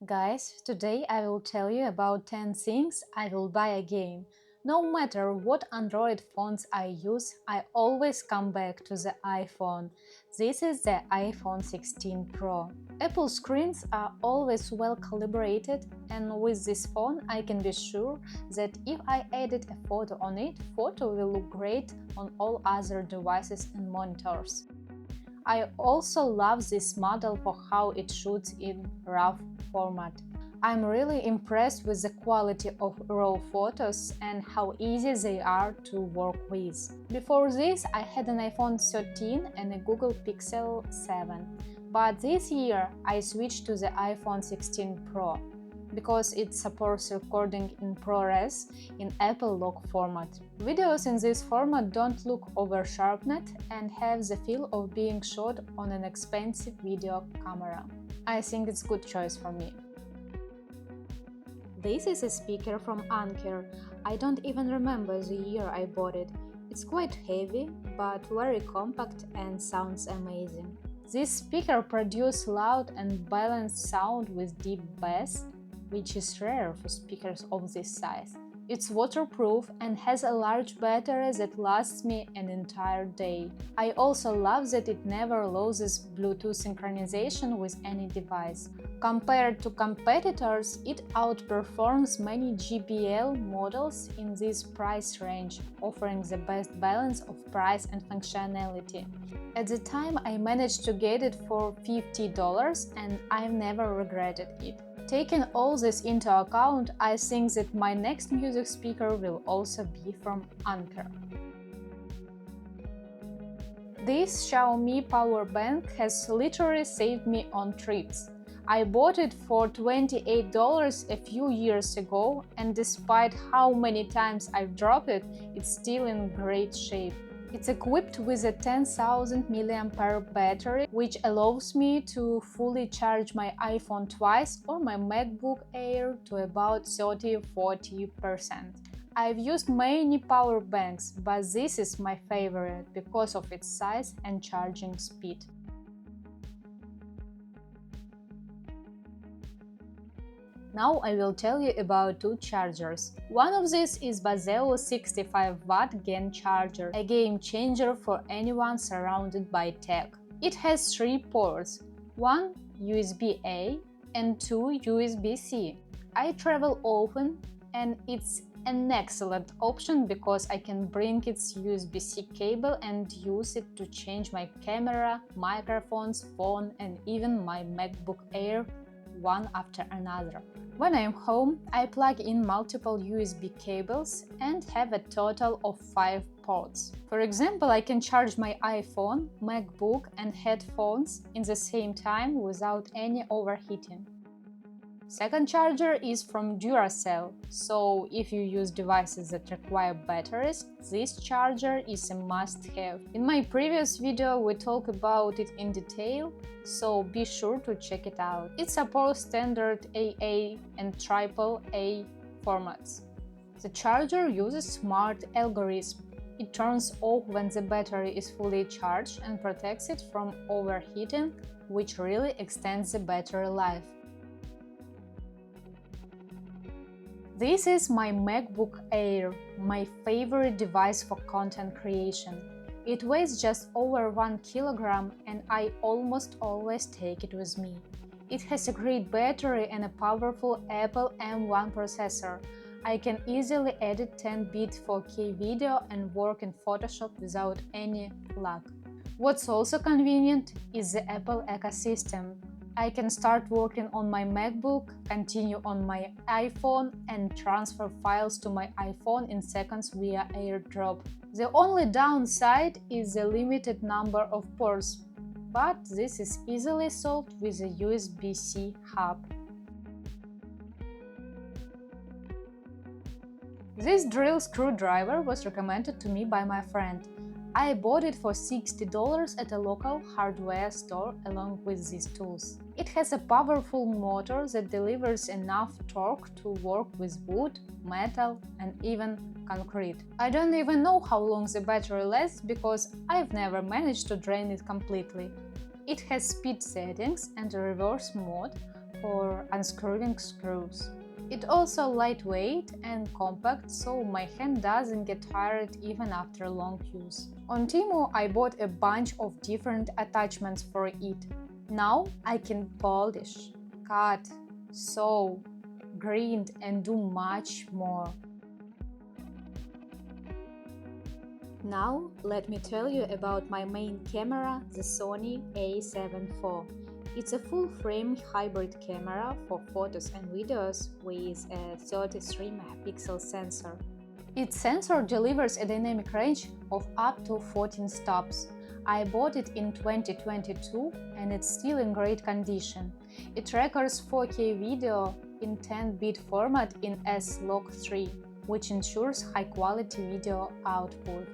Guys, today I will tell you about 10 things I will buy again. No matter what Android phones I use, I always come back to the iPhone. This is the iPhone 16 Pro. Apple screens are always well calibrated, and with this phone I can be sure that if I edit a photo on it, photo will look great on all other devices and monitors. I also love this model for how it shoots in RAW format. I'm really impressed with the quality of raw photos and how easy they are to work with. Before this, I had an iPhone 13 and a Google Pixel 7, but this year I switched to the iPhone 16 Pro because it supports recording in ProRes in Apple log format. Videos in this format don't look over-sharpened and have the feel of being shot on an expensive video camera. I think it's a good choice for me. This is a speaker from Anker. I don't even remember the year I bought it. It's quite heavy, but very compact and sounds amazing. This speaker produces loud and balanced sound with deep bass, which is rare for speakers of this size. It's waterproof and has a large battery that lasts me an entire day. I also love that it never loses Bluetooth synchronization with any device. Compared to competitors, it outperforms many JBL models in this price range, offering the best balance of price and functionality. At the time, I managed to get it for $50 and I've never regretted it. Taking all this into account, I think that my next music speaker will also be from Anker. This Xiaomi power bank has literally saved me on trips. I bought it for $28 a few years ago, and despite how many times I've dropped it, it's still in great shape. It's equipped with a 10,000 mAh battery, which allows me to fully charge my iPhone twice or my MacBook Air to about 30–40%. I've used many power banks, but this is my favorite because of its size and charging speed. Now I will tell you about two chargers. One of these is Bazeo 65W GAN charger, a game changer for anyone surrounded by tech. It has three ports, one USB-A and two USB-C. I travel often and it's an excellent option because I can bring its USB-C cable and use it to change my camera, microphones, phone and even my MacBook Air one after another. When I am home, I plug in multiple USB cables and have a total of 5 ports. For example, I can charge my iPhone, MacBook and headphones in the same time without any overheating. Second charger is from Duracell, so if you use devices that require batteries, this charger is a must-have. In my previous video we talked about it in detail, so be sure to check it out. It supports standard AA and AAA formats. The charger uses smart algorithm. It turns off when the battery is fully charged and protects it from overheating, which really extends the battery life. This is my MacBook Air, my favorite device for content creation. It weighs just over 1 kilogram and I almost always take it with me. It has a great battery and a powerful Apple M1 processor. I can easily edit 10-bit 4K video and work in Photoshop without any lag. What's also convenient is the Apple ecosystem. I can start working on my MacBook, continue on my iPhone and transfer files to my iPhone in seconds via AirDrop. The only downside is the limited number of ports, but this is easily solved with a USB-C hub. This drill screwdriver was recommended to me by my friend. I bought it for $60 at a local hardware store along with these tools. It has a powerful motor that delivers enough torque to work with wood, metal and even concrete. I don't even know how long the battery lasts because I've never managed to drain it completely. It has speed settings and a reverse mode for unscrewing screws. It's also lightweight and compact, so my hand doesn't get tired even after long use. On Temu, I bought a bunch of different attachments for it. Now I can polish, cut, sew, grind and do much more. Now let me tell you about my main camera, the Sony A7 IV. It's a full-frame hybrid camera for photos and videos with a 33 megapixel sensor. Its sensor delivers a dynamic range of up to 14 stops. I bought it in 2022 and it's still in great condition. It records 4K video in 10-bit format in S-Log3, which ensures high-quality video output.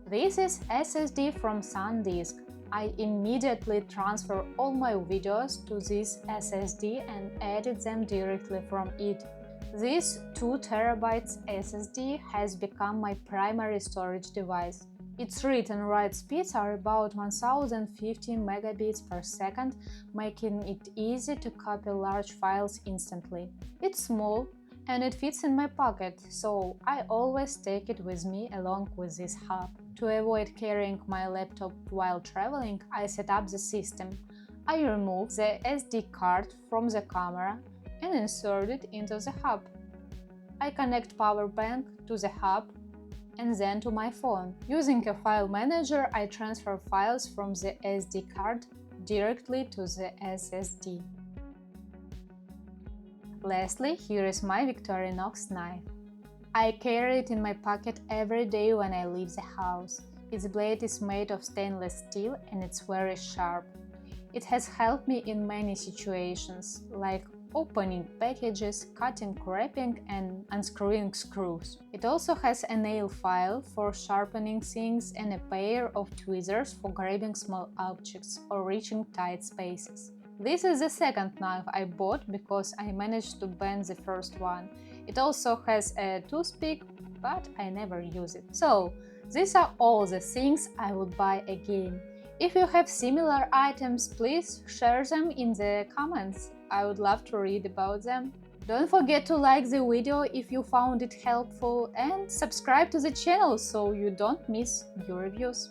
This is SSD from SanDisk. I immediately transfer all my videos to this SSD and edit them directly from it. This 2 TB SSD has become my primary storage device. Its read and write speeds are about 1050 megabits per second, making it easy to copy large files instantly. It's small and it fits in my pocket, so I always take it with me along with this hub. To avoid carrying my laptop while traveling, I set up the system. I remove the SD card from the camera and insert it into the hub. I connect power bank to the hub and then to my phone. Using a file manager, I transfer files from the SD card directly to the SSD. Lastly, here is my Victorinox knife. I carry it in my pocket every day when I leave the house. Its blade is made of stainless steel and it's very sharp. It has helped me in many situations, like opening packages, cutting wrapping and unscrewing screws. It also has a nail file for sharpening things and a pair of tweezers for grabbing small objects or reaching tight spaces. This is the second knife I bought because I managed to bend the first one. It also has a toothpick, but I never use it. So, these are all the things I would buy again. If you have similar items, please share them in the comments. I would love to read about them. Don't forget to like the video if you found it helpful and subscribe to the channel so you don't miss new reviews.